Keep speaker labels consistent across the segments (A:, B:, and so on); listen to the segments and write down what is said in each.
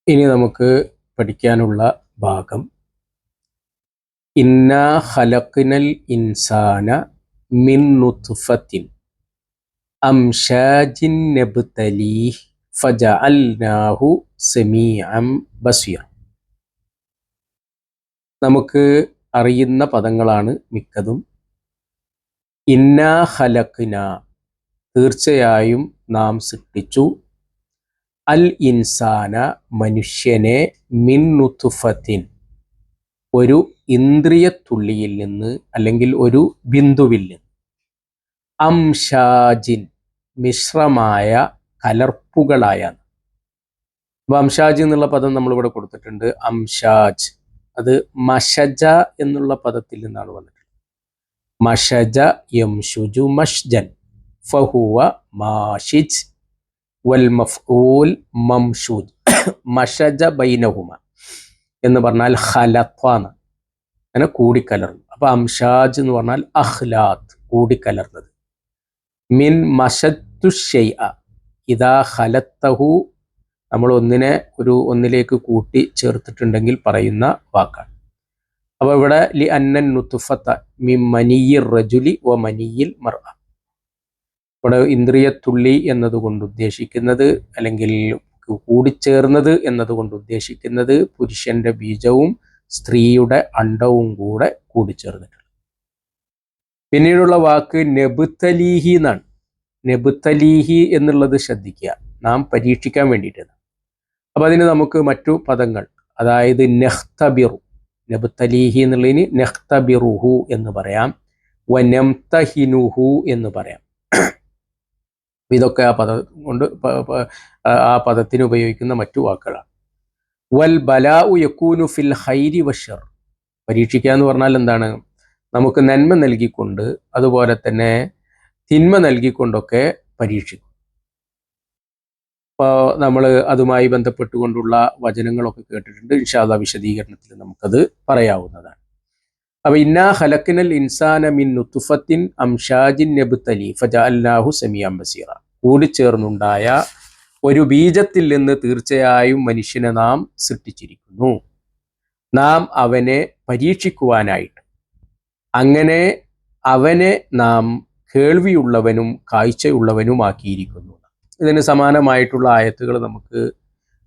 A: ഇനി നമുക്ക് പഠിക്കാനുള്ള ഭാഗം ഇന്നാ ഖലഖ്നൽ ഇൻസാന മിൻ നുത്ഫത്തിൻ അംശാജിൻ നബ്തലീഹ് ഫജഅൽനാഹു സമീഅൻ ബസീറ. നമുക്ക് അറിയുന്ന പദങ്ങളാണ് മിക്കതും. ഇന്നാ ഖലഖ്ന, തീർച്ചയായും നാം സൃഷ്ടിച്ചു, അൽ ഇൻസാന, മനുഷ്യനെ, മിൻ നുത്ഫത്തിൻ, ഒരു ഇന്ദ്രിയത്തുള്ളിയിൽ നിന്ന് അല്ലെങ്കിൽ ഒരു ബിന്ദുവിൽ നിന്ന്, അംഷാജിൻ, മിശ്രമായ കലർപ്പുകളായ. അപ്പൊ അംഷാജ് എന്നുള്ള പദം നമ്മളിവിടെ കൊടുത്തിട്ടുണ്ട്. അംഷാജ് അത് മഷജ എന്നുള്ള പദത്തിൽ നിന്നാണ് വന്നിട്ടുള്ളത്. മഷജ യംഷുജു മഷ്ജൻ ഫഹുവ മാഷിജ് വൽ മഫ്ഊൽ മംഷൂജ്. മഷജ ബൈനഹുമ എന്ന് പറഞ്ഞാൽ ഖലത്വാണ്, അങ്ങനെ കൂടിക്കലർന്നു. അപ്പൊ അംഷാജ് എന്ന് പറഞ്ഞാൽ അഖ്ലാത്ത്, കൂടിക്കലർന്നത്. മിൻ മഷത്തു ഷൈഅ ഇദാ ഖലത്തഹു, നമ്മൾ ഒന്നിലേക്ക് കൂട്ടി ചേർത്തിട്ടുണ്ടെങ്കിൽ പറയുന്ന വാക്കാണ്. അപ്പൊ ഇവിടെ ലി അന്നൻ നുത്ഫത മിൻ മനിയ്യിർ റജുലി വ മനിയ്യിൽ മർഅ, ഇവിടെ ഇന്ദ്രിയത്തുള്ളി എന്നതുകൊണ്ട് ഉദ്ദേശിക്കുന്നത്, അല്ലെങ്കിൽ കൂടിച്ചേർന്നത് എന്നതുകൊണ്ട് ഉദ്ദേശിക്കുന്നത്, പുരുഷന്റെ ബീജവും സ്ത്രീയുടെ അണ്ടവും കൂടെ കൂടിച്ചേർന്നിട്ടുണ്ട്. പിന്നീടുള്ള വാക്ക് നബ്തലീഹി എന്നാണ്. നബ്തലീഹി എന്നുള്ളത് ശ്രദ്ധിക്കുക, നാം പരീക്ഷിക്കാൻ വേണ്ടിയിട്ടാണ്. അപ്പൊ അതിന് നമുക്ക് മറ്റു പദങ്ങൾ, അതായത് നഖ്തബിറു, നബ്തലീഹി എന്നുള്ളതിന് നഖ്തബിറുഹു എന്ന് പറയാം, വനംതഹിനുഹു എന്ന് പറയാം. ഇതൊക്കെ ആ പദം കൊണ്ട് ആ പദത്തിന് ഉപയോഗിക്കുന്ന മറ്റു വാക്കുകളാണ്. വൽ ബലാഉ യകൂനു ഫിൽ ഖൈരി വശർ, പരീക്ഷിക്കുക എന്ന് പറഞ്ഞാൽ എന്താണ്? നമുക്ക് നന്മ നൽകിക്കൊണ്ട് അതുപോലെ തന്നെ തിന്മ നൽകിക്കൊണ്ടൊക്കെ പരീക്ഷിക്കും. അപ്പോൾ നമ്മൾ അതുമായി ബന്ധപ്പെട്ടുകൊണ്ടുള്ള വചനങ്ങളൊക്കെ കേട്ടിട്ടുണ്ട്. ഇൻഷാ അല്ലാഹ് വിശദീകരണത്തിൽ നമുക്കത് പറയാവുന്നതാണ്. അപ്പൊ ഇന്നാ ഖലഖ്നൽ ഇൻസാന മിൻ നുത്ഫത്തിൻ അംഷാജിൻ നബ്തലി ഫജഅൽനാഹു സമീഅൻ ബസീറ, കൂടിച്ചേർന്നുണ്ടായ ഒരു ബീജത്തിൽ നിന്ന് തീർച്ചയായും മനുഷ്യനെ നാം സൃഷ്ടിച്ചിരിക്കുന്നു, നാം അവനെ പരീക്ഷിക്കുവാനായിട്ട്. അങ്ങനെ അവനെ നാം കേൾവിയുള്ളവനും കാഴ്ചയുള്ളവനുമാക്കിയിരിക്കുന്നു. ഇതിന് സമാനമായിട്ടുള്ള ആയത്തുകൾ നമുക്ക്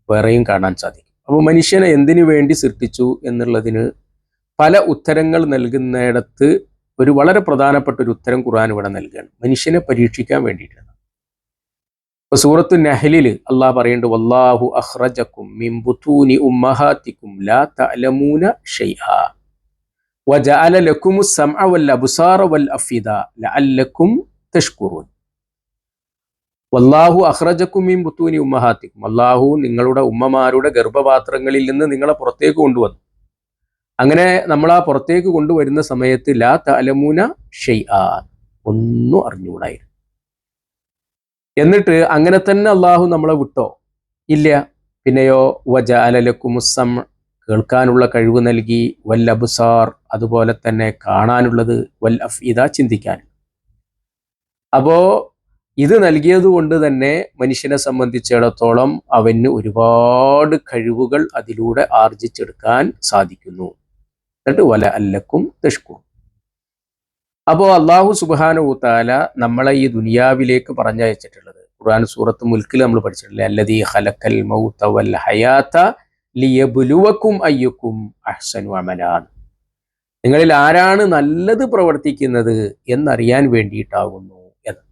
A: വേറെയും കാണാൻ സാധിക്കും. അപ്പോൾ മനുഷ്യനെ എന്തിനു വേണ്ടി സൃഷ്ടിച്ചു എന്നുള്ളതിന് പല ഉത്തരങ്ങൾ നൽകുന്നിടത്ത് ഒരു വളരെ പ്രധാനപ്പെട്ട ഒരു ഉത്തരം ഖുർആൻ ഇവിടെ നൽകുകയാണ്. മനുഷ്യനെ പരീക്ഷിക്കാൻ വേണ്ടിയിട്ടാണ്. ഇപ്പൊ സൂറത്തു നഹ്ലിൽ അള്ളാഹ് പറയുന്നുണ്ട്, വല്ലാഹു അഖ്റജക്കും മിൻ ബുതൂനി ഉമ്മഹാതിക്കും ലാ തഅലമൂന ഷൈആ വജഅല ലക്കുമുസ് സമഅ വൽ അബ്സാറ വൽ അഫിദ ലഅല്ലക്കും തഷ്കുറൂൻ. വല്ലാഹു അഖ്റജക്കും മിൻ ബുതൂനി ഉമ്മഹാതിക്കും, അല്ലാഹു നിങ്ങളുടെ ഉമ്മമാരുടെ ഗർഭപാത്രങ്ങളിൽ നിന്ന് നിങ്ങളെ പുറത്തേക്ക് കൊണ്ടുവന്നു. അങ്ങനെ നമ്മൾ ആ പുറത്തേക്ക് കൊണ്ടുവരുന്ന സമയത്ത് ലാ തഅലമൂന ഷൈആ, ഒന്നും അറിഞ്ഞുകൂടായിരുന്നു. എന്നിട്ട് അങ്ങനെ തന്നെ അള്ളാഹു നമ്മളെ വിട്ടോ? ഇല്ല. പിന്നെയോ വജഅല ലക്കുമുസ് സമഅ, കേൾക്കാനുള്ള കഴിവ് നൽകി, വൽ അബ്സാർ, അതുപോലെ തന്നെ കാണാനുള്ളത്, വൽ അഫ്ഇദ, ചിന്തിക്കാൻ. അപ്പോ ഇത് നൽകിയത് കൊണ്ട് തന്നെ മനുഷ്യനെ സംബന്ധിച്ചിടത്തോളം അവന് ഒരുപാട് കഴിവുകൾ അതിലൂടെ ആർജിച്ചെടുക്കാൻ സാധിക്കുന്നു. എന്നിട്ട് വല അല്ലക്കും തഷ്കുർ. അപ്പോൾ അള്ളാഹു സുബ്ഹാനഹു തആല നമ്മളെ ഈ ദുനിയാവിലേക്ക് പറഞ്ഞയച്ചിട്ടുള്ളത്, ഖുർആൻ സൂറത്ത് മുൽക്കിൽ നമ്മൾ പഠിച്ചിട്ടില്ലേ, അല്ലദീ ഖലഖൽ മൗത വൽ ഹയാത ലിയബ്ലുവക്കും അയ്യുക്കും അഹ്സനു അമലാ, നിങ്ങളിൽ ആരാണ് നല്ലത് പ്രവർത്തിക്കുന്നത് എന്നറിയാൻ വേണ്ടിയിട്ടാകുന്നു എന്ന്.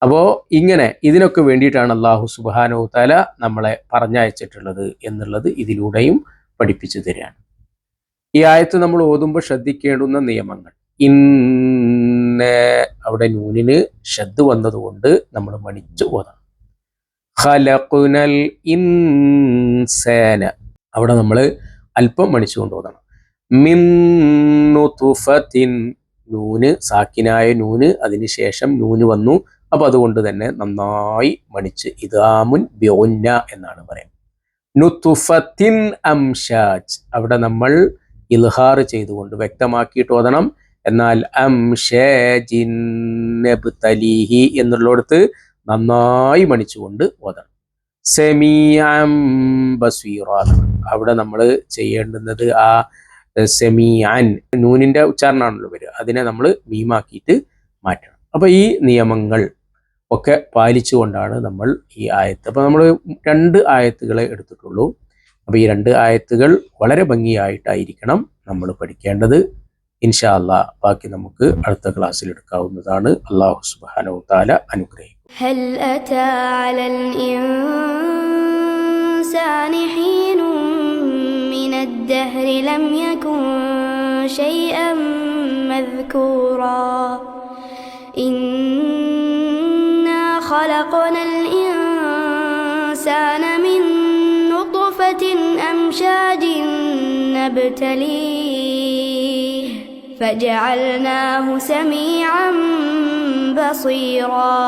A: അപ്പോൾ ഇങ്ങനെ ഇതിനൊക്കെ വേണ്ടിയിട്ടാണ് അള്ളാഹു സുബ്ഹാനഹു തആല നമ്മളെ പറഞ്ഞയച്ചിട്ടുള്ളത് എന്നുള്ളത് ഇതിലൂടെയും പഠിപ്പിച്ചു തരികയാണ്. ഈ ആയത്ത് നമ്മൾ ഓതുമ്പോൾ ശ്രദ്ധിക്കേണ്ടുന്ന നിയമങ്ങൾ. അവിടെ നൂനിന് ഷദ് വന്നതുകൊണ്ട് നമ്മൾ മണിച്ചു ഓതണം. ഖലഖ്നൽ ഇൻസാന, അവിടെ നമ്മൾ അല്പം മണിച്ചുകൊണ്ട് ഓതണം. മിൻ നുത്ഫത്തിൻ, നൂന് സാക്കിനായ നൂന്, അതിനുശേഷം നൂന് വന്നു. അപ്പൊ അതുകൊണ്ട് തന്നെ നന്നായി മണിച്ച് ഇദാമുൻ ബിഉന്ന എന്നാണ് പറയുന്നത്. നുത്ഫത്തിൻ അംഷാജ്, അവിടെ നമ്മൾ ഇൽഹാർ ചെയ്തുകൊണ്ട് വ്യക്തമാക്കിയിട്ട് ഓതണം. എന്നാൽ അംഷാജിൻ നബ്തലീഹി എന്നുള്ളിടത്ത് നന്നായി മണിച്ചുകൊണ്ട് ഓതണം. സെമീഅൻ ബസീറ. അവിടെ നമ്മൾ ചെയ്യേണ്ടുന്നത് ആ സെമീഅൻ നൂനിന്റെ ഉച്ചാരണമാണല്ലോ വരിക, അതിനെ നമ്മൾ മീമാക്കിയിട്ട് മാറ്റണം. അപ്പോൾ ഈ നിയമങ്ങൾ ഒക്കെ പാലിച്ചുകൊണ്ടാണ് നമ്മൾ ഈ ആയത്ത്, അപ്പോൾ നമ്മൾ 2 ആയത്തുകളെ എടുത്തിട്ടുള്ളൂ. അപ്പോൾ ഈ 2 ആയത്തുകൾ വളരെ ഭംഗിയായിട്ടായിരിക്കണം നമ്മൾ പഠിക്കേണ്ടത്. ഇൻഷാ അല്ലാഹ് ബാക്കി നമുക്ക് അടുത്ത ക്ലാസ്സിൽ എടുക്കാവുന്നതാണ്. അല്ലാഹു സുബ്ഹാനഹു തആല അനുഗ്രഹിക്കും.
B: هل أتى على الإنسان حين من الدهر لم يكن شيئا مذكورا إنا خلقنا الإنسان من نطفة أمشاج نبتليه فجعلناه سميعا بصيرا.